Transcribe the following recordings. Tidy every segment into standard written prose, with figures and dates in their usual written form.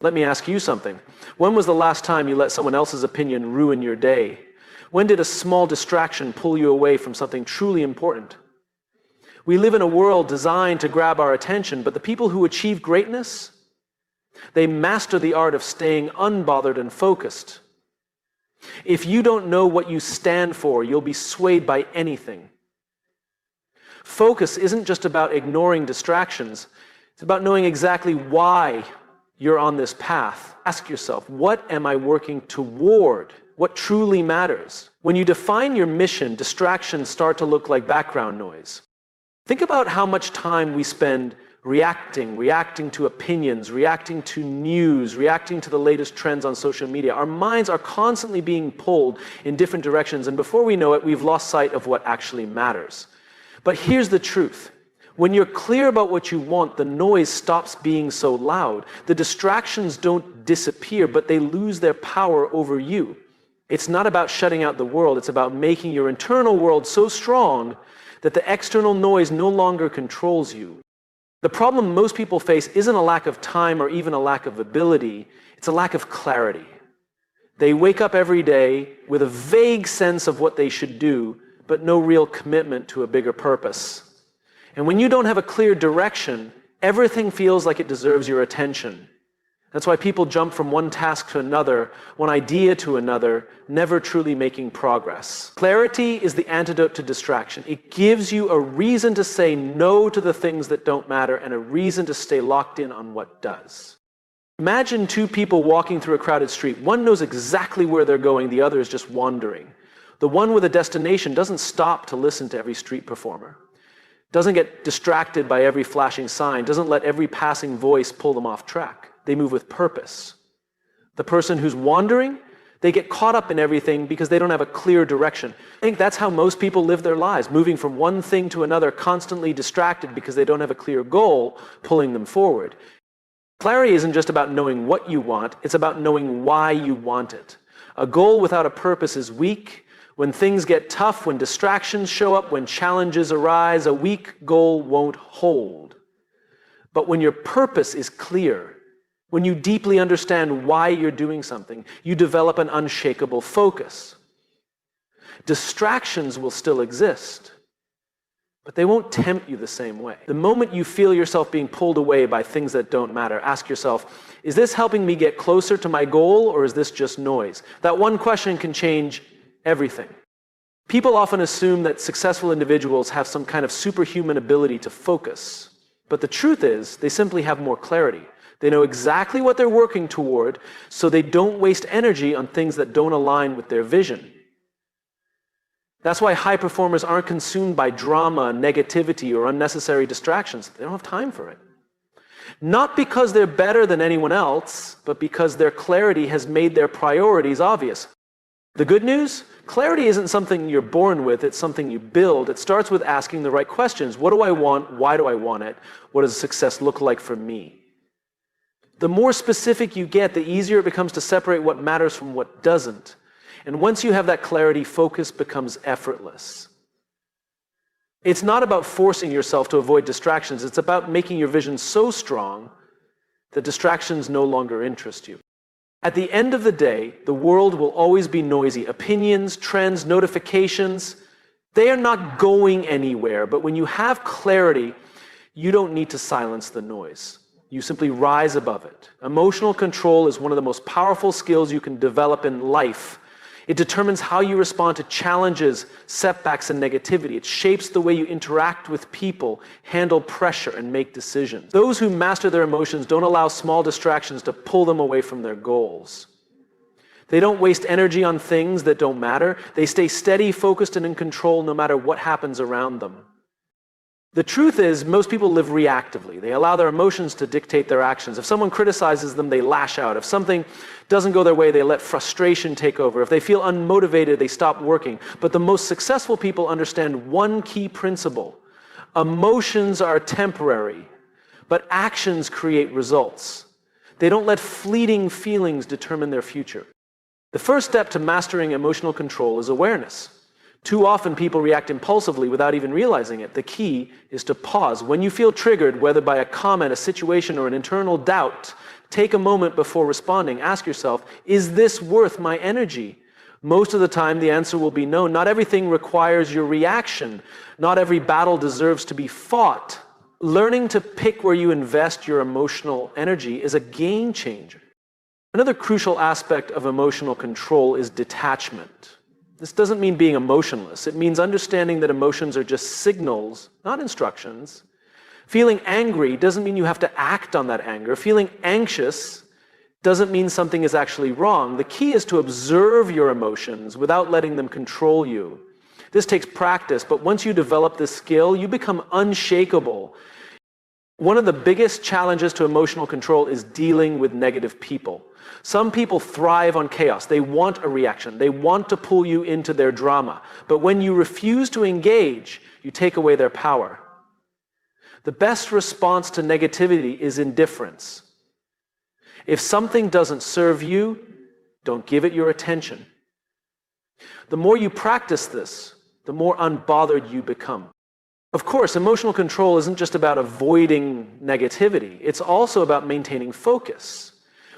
Let me ask you something. When was the last time you let someone else's opinion ruin your day? When did a small distraction pull you away from something truly important? We live in a world designed to grab our attention, but the people who achieve greatness, they master the art of staying unbothered and focused. If you don't know what you stand for, you'll be swayed by anything. Focus isn't just about ignoring distractions. It's about knowing exactly why you're on this path. Ask yourself, what am I working toward? What truly matters? When you define your mission, distractions start to look like background noise. Think about how much time we spend reacting to opinions, reacting to news, reacting to the latest trends on social media. Our minds are constantly being pulled in different directions, and before we know it, we've lost sight of what actually matters. But here's the truth. When you're clear about what you want, the noise stops being so loud. The distractions don't disappear, but they lose their power over you. It's not about shutting out the world. It's about making your internal world so strong that the external noise no longer controls you. The problem most people face isn't a lack of time or even a lack of ability. It's a lack of clarity. They wake up every day with a vague sense of what they should do, but no real commitment to a bigger purpose. And when you don't have a clear direction, everything feels like it deserves your attention. That's why people jump from one task to another, one idea to another, never truly making progress. Clarity is the antidote to distraction. It gives you a reason to say no to the things that don't matter and a reason to stay locked in on what does. Imagine two people walking through a crowded street. One knows exactly where they're going, the other is just wandering. The one with a destination doesn't stop to listen to every street performer. Doesn't get distracted by every flashing sign, doesn't let every passing voice pull them off track. They move with purpose. The person who's wandering, they get caught up in everything because they don't have a clear direction. I think that's how most people live their lives, moving from one thing to another, constantly distracted because they don't have a clear goal pulling them forward. Clarity isn't just about knowing what you want, it's about knowing why you want it. A goal without a purpose is weak. When things get tough, when distractions show up, when challenges arise, a weak goal won't hold. But when your purpose is clear, when you deeply understand why you're doing something, you develop an unshakable focus. Distractions will still exist, but they won't tempt you the same way. The moment you feel yourself being pulled away by things that don't matter, ask yourself, is this helping me get closer to my goal, or is this just noise? That one question can change everything. People often assume that successful individuals have some kind of superhuman ability to focus. But the truth is, they simply have more clarity. They know exactly what they're working toward, so they don't waste energy on things that don't align with their vision. That's why high performers aren't consumed by drama, negativity, or unnecessary distractions. They don't have time for it. Not because they're better than anyone else, but because their clarity has made their priorities obvious. The good news? Clarity isn't something you're born with, it's something you build. It starts with asking the right questions. What do I want? Why do I want it? What does success look like for me? The more specific you get, the easier it becomes to separate what matters from what doesn't. And once you have that clarity, focus becomes effortless. It's not about forcing yourself to avoid distractions. It's about making your vision so strong that distractions no longer interest you. At the end of the day, the world will always be noisy. Opinions, trends, notifications, they are not going anywhere. But when you have clarity, you don't need to silence the noise. You simply rise above it. Emotional control is one of the most powerful skills you can develop in life. It determines how you respond to challenges, setbacks, and negativity. It shapes the way you interact with people, handle pressure, and make decisions. Those who master their emotions don't allow small distractions to pull them away from their goals. They don't waste energy on things that don't matter. They stay steady, focused, and in control no matter what happens around them. The truth is, most people live reactively. They allow their emotions to dictate their actions. If someone criticizes them, they lash out. If something doesn't go their way, they let frustration take over. If they feel unmotivated, they stop working. But the most successful people understand one key principle. Emotions are temporary, but actions create results. They don't let fleeting feelings determine their future. The first step to mastering emotional control is awareness. Too often people react impulsively without even realizing it. The key is to pause. When you feel triggered, whether by a comment, a situation, or an internal doubt, Take a moment before responding. Ask yourself, is this worth my energy? Most of the time, the answer will be no. Not everything requires your reaction. Not every battle deserves to be fought. Learning to pick where you invest your emotional energy is a game changer. Another crucial aspect of emotional control is detachment. This doesn't mean being emotionless. It means understanding that emotions are just signals, not instructions. Feeling angry doesn't mean you have to act on that anger. Feeling anxious doesn't mean something is actually wrong. The key is to observe your emotions without letting them control you. This takes practice, but once you develop this skill, you become unshakable. One of the biggest challenges to emotional control is dealing with negative people. Some people thrive on chaos. They want a reaction. They want to pull you into their drama. But when you refuse to engage, you take away their power. The best response to negativity is indifference. If something doesn't serve you, don't give it your attention. The more you practice this, the more unbothered you become. Of course, emotional control isn't just about avoiding negativity. It's also about maintaining focus.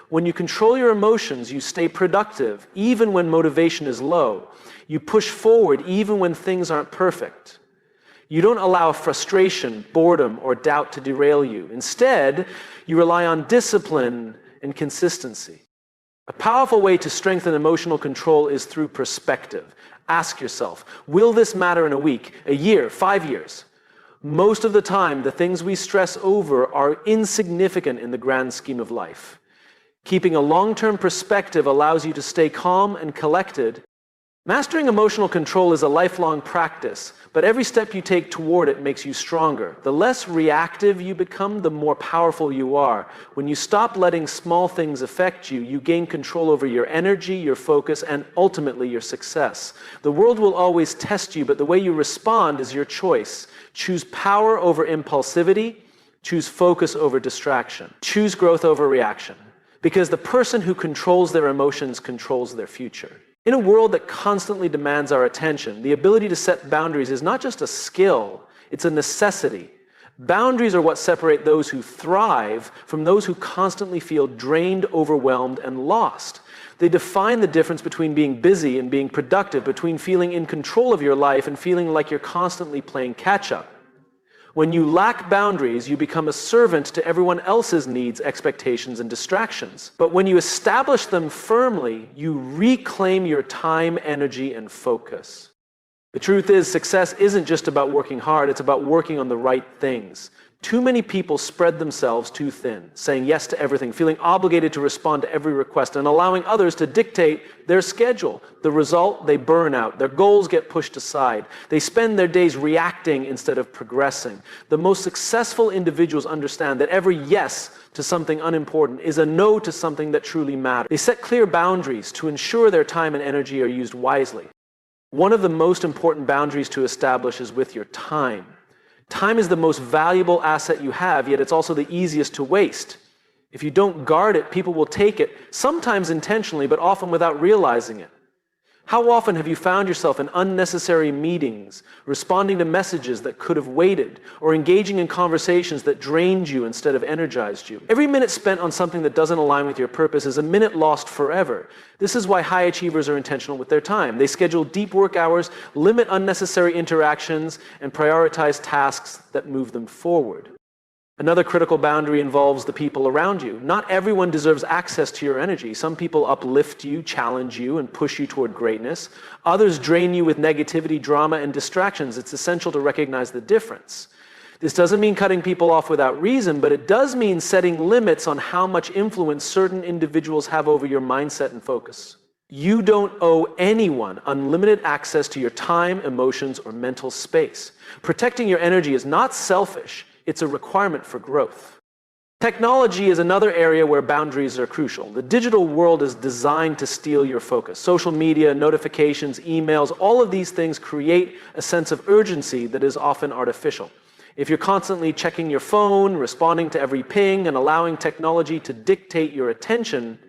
When you control your emotions, you stay productive, even when motivation is low. You push forward, even when things aren't perfect. You don't allow frustration, boredom, or doubt to derail you. Instead, you rely on discipline and consistency. A powerful way to strengthen emotional control is through perspective. Ask yourself, will this matter in a week, a year, 5 years? Most of the time, the things we stress over are insignificant in the grand scheme of life. Keeping a long-term perspective allows you to stay calm and collected. Mastering emotional control is a lifelong practice, but every step you take toward it makes you stronger. The less reactive you become, the more powerful you are. When you stop letting small things affect you, you gain control over your energy, your focus, and ultimately your success. The world will always test you, but the way you respond is your choice. Choose power over impulsivity. Choose focus over distraction. Choose growth over reaction. Because the person who controls their emotions controls their future. In a world that constantly demands our attention, the ability to set boundaries is not just a skill, it's a necessity. Boundaries are what separate those who thrive from those who constantly feel drained, overwhelmed, and lost. They define the difference between being busy and being productive, between feeling in control of your life and feeling like you're constantly playing catch-up. When you lack boundaries, you become a servant to everyone else's needs, expectations, and distractions. But when you establish them firmly, you reclaim your time, energy, and focus. The truth is, success isn't just about working hard, it's about working on the right things. Too many people spread themselves too thin, saying yes to everything, feeling obligated to respond to every request, and allowing others to dictate their schedule. The result, they burn out. Their goals get pushed aside. They spend their days reacting instead of progressing. The most successful individuals understand that every yes to something unimportant is a no to something that truly matters. They set clear boundaries to ensure their time and energy are used wisely. One of the most important boundaries to establish is with your time. Time is the most valuable asset you have, yet it's also the easiest to waste. If you don't guard it, people will take it, sometimes intentionally, but often without realizing it. How often have you found yourself in unnecessary meetings, responding to messages that could have waited, or engaging in conversations that drained you instead of energized you? Every minute spent on something that doesn't align with your purpose is a minute lost forever. This is why high achievers are intentional with their time. They schedule deep work hours, limit unnecessary interactions, and prioritize tasks that move them forward. Another critical boundary involves the people around you. Not everyone deserves access to your energy. Some people uplift you, challenge you, and push you toward greatness. Others drain you with negativity, drama, and distractions. It's essential to recognize the difference. This doesn't mean cutting people off without reason, but it does mean setting limits on how much influence certain individuals have over your mindset and focus. You don't owe anyone unlimited access to your time, emotions, or mental space. Protecting your energy is not selfish. It's a requirement for growth. Technology is another area where boundaries are crucial. The digital world is designed to steal your focus. Social media, notifications, emails, all of these things create a sense of urgency that is often artificial. If you're constantly checking your phone, responding to every ping, and allowing technology to dictate your attention,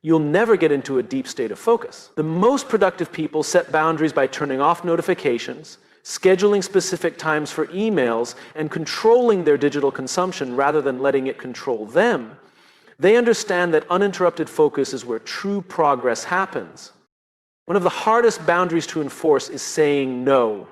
you'll never get into a deep state of focus. The most productive people set boundaries by turning off notifications, scheduling specific times for emails, and controlling their digital consumption rather than letting it control them. They understand that uninterrupted focus is where true progress happens. One of the hardest boundaries to enforce is saying no.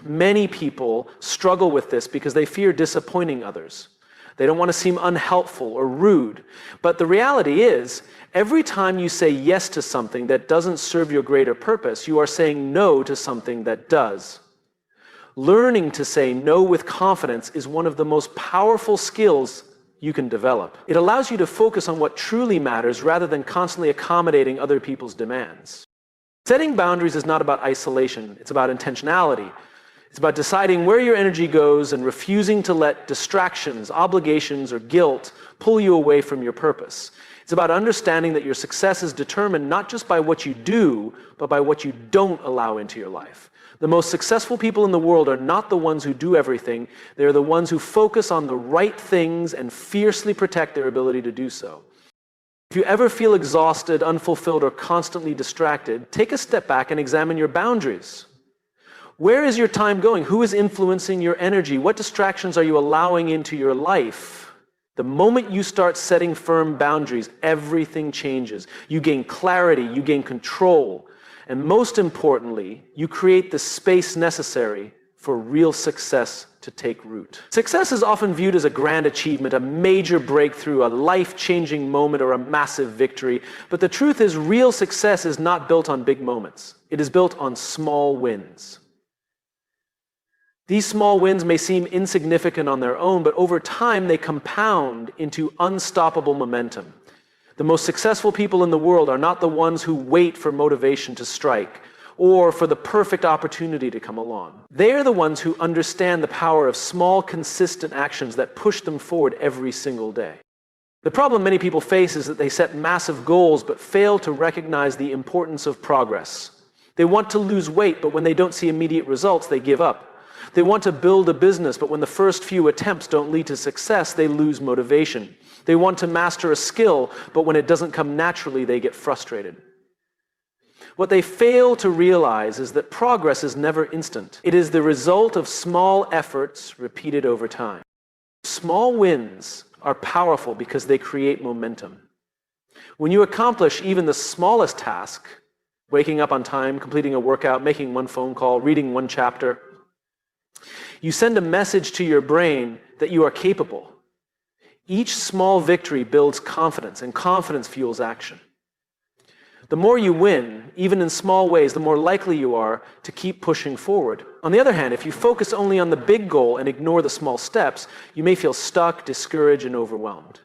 Many people struggle with this because they fear disappointing others. They don't want to seem unhelpful or rude. But the reality is, every time you say yes to something that doesn't serve your greater purpose, you are saying no to something that does. Learning to say no with confidence is one of the most powerful skills you can develop. It allows you to focus on what truly matters rather than constantly accommodating other people's demands. Setting boundaries is not about isolation, it's about intentionality. It's about deciding where your energy goes and refusing to let distractions, obligations, or guilt pull you away from your purpose. It's about understanding that your success is determined not just by what you do, but by what you don't allow into your life. The most successful people in the world are not the ones who do everything. They're the ones who focus on the right things and fiercely protect their ability to do so. If you ever feel exhausted, unfulfilled, or constantly distracted, take a step back and examine your boundaries. Where is your time going? Who is influencing your energy? What distractions are you allowing into your life? The moment you start setting firm boundaries, everything changes. You gain clarity, you gain control, and most importantly, you create the space necessary for real success to take root. Success is often viewed as a grand achievement, a major breakthrough, a life-changing moment, or a massive victory. But the truth is, real success is not built on big moments. It is built on small wins. These small wins may seem insignificant on their own, but over time they compound into unstoppable momentum. The most successful people in the world are not the ones who wait for motivation to strike or for the perfect opportunity to come along. They are the ones who understand the power of small, consistent actions that push them forward every single day. The problem many people face is that they set massive goals but fail to recognize the importance of progress. They want to lose weight, but when they don't see immediate results, they give up. They want to build a business, but when the first few attempts don't lead to success, they lose motivation. They want to master a skill, but when it doesn't come naturally, they get frustrated. What they fail to realize is that progress is never instant. It is the result of small efforts repeated over time. Small wins are powerful because they create momentum. When you accomplish even the smallest task, waking up on time, completing a workout, making one phone call, reading one chapter, you send a message to your brain that you are capable. Each small victory builds confidence, and confidence fuels action. The more you win, even in small ways, the more likely you are to keep pushing forward. On the other hand, if you focus only on the big goal and ignore the small steps, you may feel stuck, discouraged, and overwhelmed.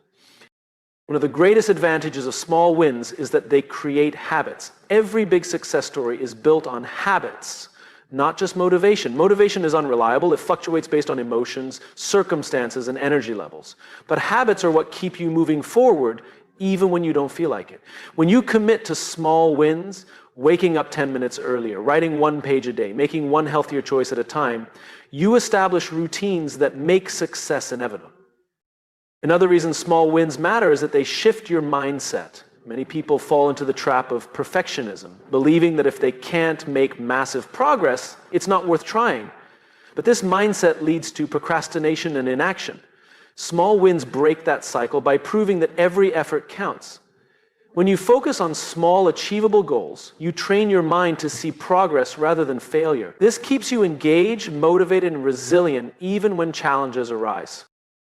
One of the greatest advantages of small wins is that they create habits. Every big success story is built on habits, not just motivation. Motivation is unreliable. It fluctuates based on emotions, circumstances, and energy levels. But habits are what keep you moving forward even when you don't feel like it. When you commit to small wins, waking up 10 minutes earlier, writing one page a day, making one healthier choice at a time, you establish routines that make success inevitable. Another reason small wins matter is that they shift your mindset. Many people fall into the trap of perfectionism, believing that if they can't make massive progress, it's not worth trying. But this mindset leads to procrastination and inaction. Small wins break that cycle by proving that every effort counts. When you focus on small, achievable goals, you train your mind to see progress rather than failure. This keeps you engaged, motivated, and resilient even when challenges arise.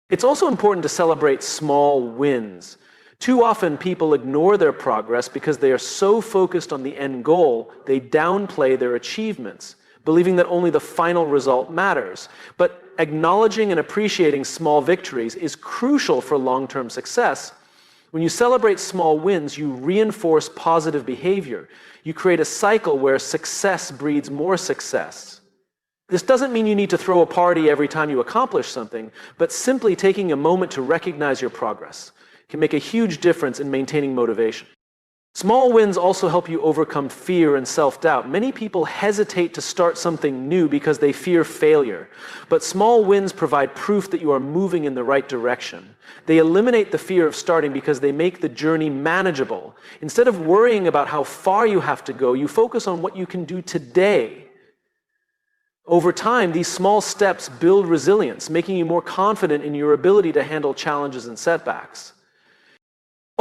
It's also important to celebrate small wins. Too often, people ignore their progress because they are so focused on the end goal, they downplay their achievements, believing that only the final result matters. But acknowledging and appreciating small victories is crucial for long-term success. When you celebrate small wins, you reinforce positive behavior. You create a cycle where success breeds more success. This doesn't mean you need to throw a party every time you accomplish something, but simply taking a moment to recognize your progress can make a huge difference in maintaining motivation. Small wins also help you overcome fear and self-doubt. Many people hesitate to start something new because they fear failure. But small wins provide proof that you are moving in the right direction. They eliminate the fear of starting because they make the journey manageable. Instead of worrying about how far you have to go, you focus on what you can do today. Over time, these small steps build resilience, making you more confident in your ability to handle challenges and setbacks.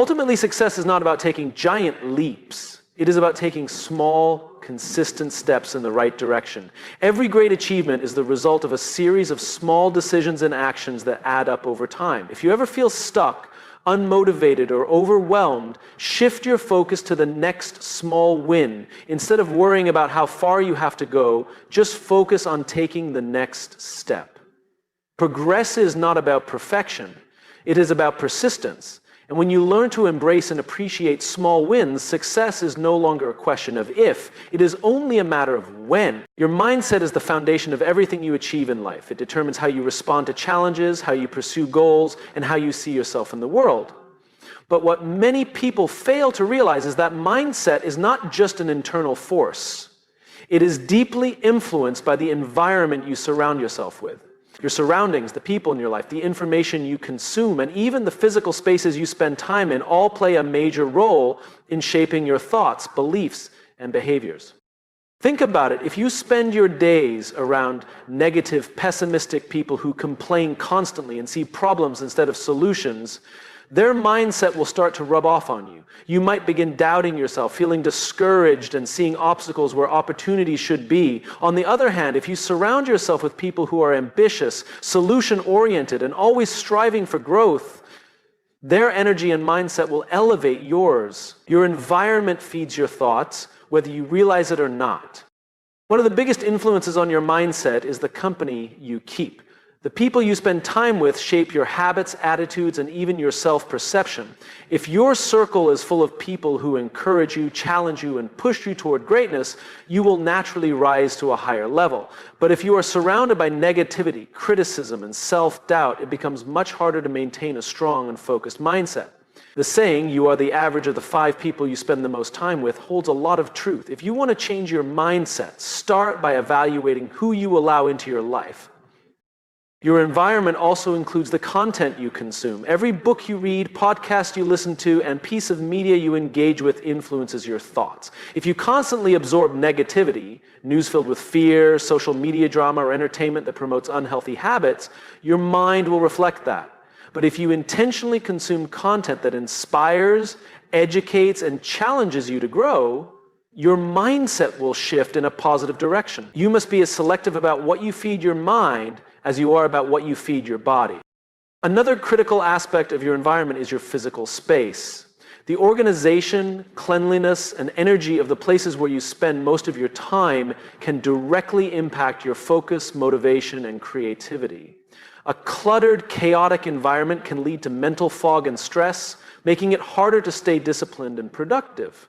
Ultimately, success is not about taking giant leaps. It is about taking small, consistent steps in the right direction. Every great achievement is the result of a series of small decisions and actions that add up over time. If you ever feel stuck, unmotivated, or overwhelmed, shift your focus to the next small win. Instead of worrying about how far you have to go, just focus on taking the next step. Progress is not about perfection. It is about persistence. And when you learn to embrace and appreciate small wins, success is no longer a question of if, it is only a matter of when. Your mindset is the foundation of everything you achieve in life. It determines how you respond to challenges, how you pursue goals, and how you see yourself in the world. But what many people fail to realize is that mindset is not just an internal force. It is deeply influenced by the environment you surround yourself with. Your surroundings, the people in your life, the information you consume, and even the physical spaces you spend time in all play a major role in shaping your thoughts, beliefs, and behaviors. Think about it. If you spend your days around negative, pessimistic people who complain constantly and see problems instead of solutions, their mindset will start to rub off on you. You might begin doubting yourself, feeling discouraged and seeing obstacles where opportunities should be. On the other hand, if you surround yourself with people who are ambitious, solution-oriented, and always striving for growth, their energy and mindset will elevate yours. Your environment feeds your thoughts, whether you realize it or not. One of the biggest influences on your mindset is the company you keep. The people you spend time with shape your habits, attitudes, and even your self-perception. If your circle is full of people who encourage you, challenge you, and push you toward greatness, you will naturally rise to a higher level. But if you are surrounded by negativity, criticism, and self-doubt, it becomes much harder to maintain a strong and focused mindset. The saying, "you are the average of the 5 people you spend the most time with," holds a lot of truth. If you want to change your mindset, start by evaluating who you allow into your life. Your environment also includes the content you consume. Every book you read, podcast you listen to, and piece of media you engage with influences your thoughts. If you constantly absorb negativity, news filled with fear, social media drama, or entertainment that promotes unhealthy habits, your mind will reflect that. But if you intentionally consume content that inspires, educates, and challenges you to grow, your mindset will shift in a positive direction. You must be as selective about what you feed your mind as you are about what you feed your body. Another critical aspect of your environment is your physical space. The organization, cleanliness, and energy of the places where you spend most of your time can directly impact your focus, motivation, and creativity. A cluttered, chaotic environment can lead to mental fog and stress, making it harder to stay disciplined and productive.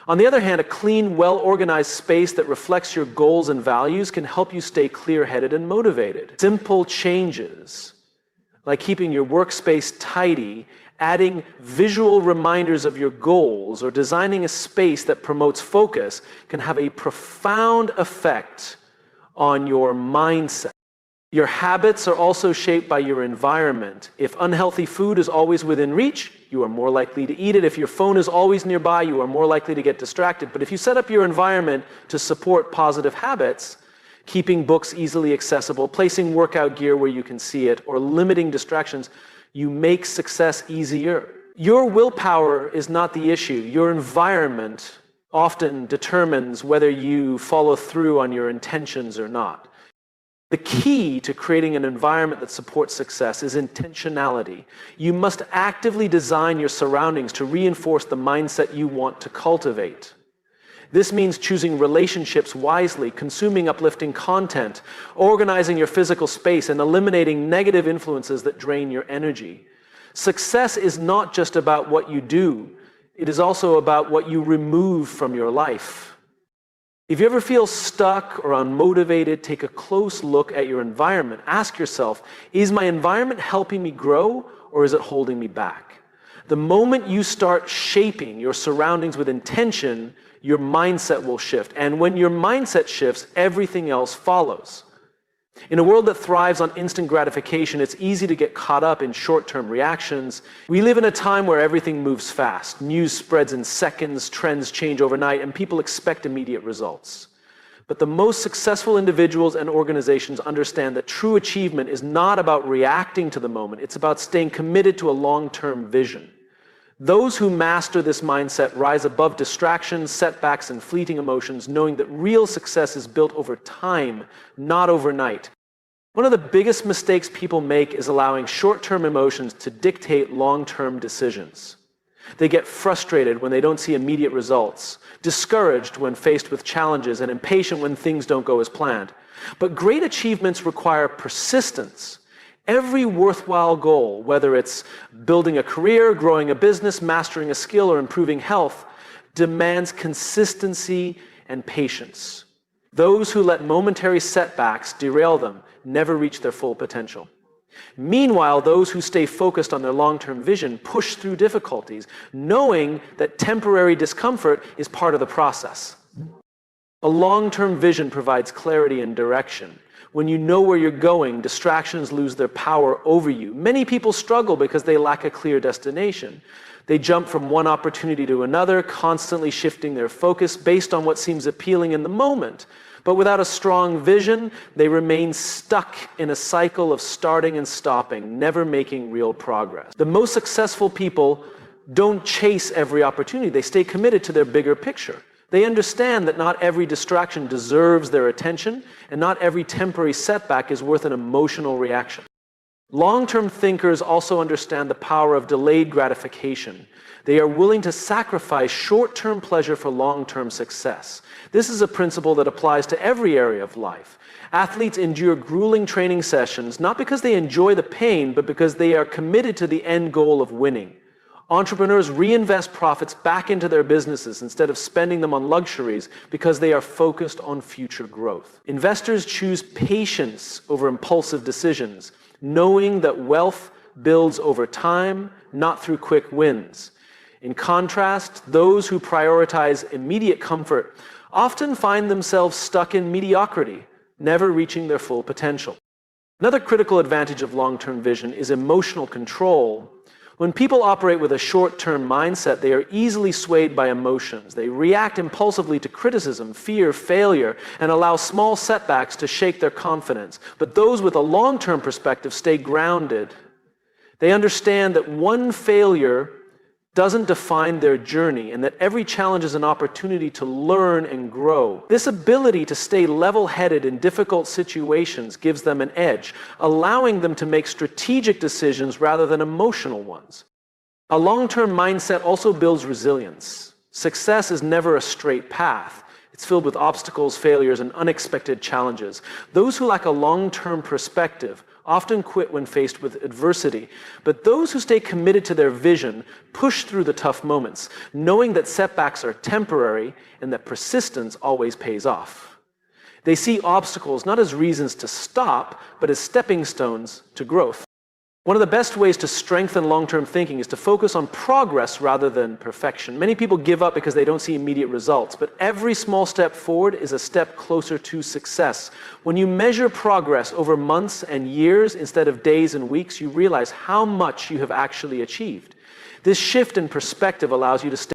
On the other hand, a clean, well-organized space that reflects your goals and values can help you stay clear-headed and motivated. Simple changes, like keeping your workspace tidy, adding visual reminders of your goals, or designing a space that promotes focus, can have a profound effect on your mindset. Your habits are also shaped by your environment. If unhealthy food is always within reach, you are more likely to eat it. If your phone is always nearby, you are more likely to get distracted. But if you set up your environment to support positive habits, keeping books easily accessible, placing workout gear where you can see it, or limiting distractions, you make success easier. Your willpower is not the issue. Your environment often determines whether you follow through on your intentions or not. The key to creating an environment that supports success is intentionality. You must actively design your surroundings to reinforce the mindset you want to cultivate. This means choosing relationships wisely, consuming uplifting content, organizing your physical space, and eliminating negative influences that drain your energy. Success is not just about what you do, it is also about what you remove from your life. If you ever feel stuck or unmotivated, take a close look at your environment. Ask yourself, is my environment helping me grow, or is it holding me back? The moment you start shaping your surroundings with intention, your mindset will shift. And when your mindset shifts, everything else follows. In a world that thrives on instant gratification, it's easy to get caught up in short-term reactions. We live in a time where everything moves fast. News spreads in seconds, trends change overnight, and people expect immediate results. But the most successful individuals and organizations understand that true achievement is not about reacting to the moment. It's about staying committed to a long-term vision. Those who master this mindset rise above distractions, setbacks, and fleeting emotions, knowing that real success is built over time, not overnight. One of the biggest mistakes people make is allowing short-term emotions to dictate long-term decisions. They get frustrated when they don't see immediate results, discouraged when faced with challenges, and impatient when things don't go as planned. But great achievements require persistence. Every worthwhile goal, whether it's building a career, growing a business, mastering a skill, or improving health, demands consistency and patience. Those who let momentary setbacks derail them never reach their full potential. Meanwhile, those who stay focused on their long-term vision push through difficulties, knowing that temporary discomfort is part of the process. A long-term vision provides clarity and direction. When you know where you're going, distractions lose their power over you. Many people struggle because they lack a clear destination. They jump from one opportunity to another, constantly shifting their focus based on what seems appealing in the moment. But without a strong vision, they remain stuck in a cycle of starting and stopping, never making real progress. The most successful people don't chase every opportunity. They stay committed to their bigger picture. They understand that not every distraction deserves their attention, and not every temporary setback is worth an emotional reaction. Long-term thinkers also understand the power of delayed gratification. They are willing to sacrifice short-term pleasure for long-term success. This is a principle that applies to every area of life. Athletes endure grueling training sessions not because they enjoy the pain, but because they are committed to the end goal of winning. Entrepreneurs reinvest profits back into their businesses instead of spending them on luxuries because they are focused on future growth. Investors choose patience over impulsive decisions, knowing that wealth builds over time, not through quick wins. In contrast, those who prioritize immediate comfort often find themselves stuck in mediocrity, never reaching their full potential. Another critical advantage of long-term vision is emotional control. When people operate with a short-term mindset, they are easily swayed by emotions. They react impulsively to criticism, fear, failure, and allow small setbacks to shake their confidence. But those with a long-term perspective stay grounded. They understand that one failure doesn't define their journey, and that every challenge is an opportunity to learn and grow. This ability to stay level-headed in difficult situations gives them an edge, allowing them to make strategic decisions rather than emotional ones. A long-term mindset also builds resilience. Success is never a straight path. It's filled with obstacles, failures, and unexpected challenges. Those who lack a long-term perspective often quit when faced with adversity, but those who stay committed to their vision push through the tough moments, knowing that setbacks are temporary and that persistence always pays off. They see obstacles not as reasons to stop, but as stepping stones to growth. One of the best ways to strengthen long-term thinking is to focus on progress rather than perfection. Many people give up because they don't see immediate results, but every small step forward is a step closer to success. When you measure progress over months and years instead of days and weeks, you realize how much you have actually achieved. This shift in perspective allows you to stay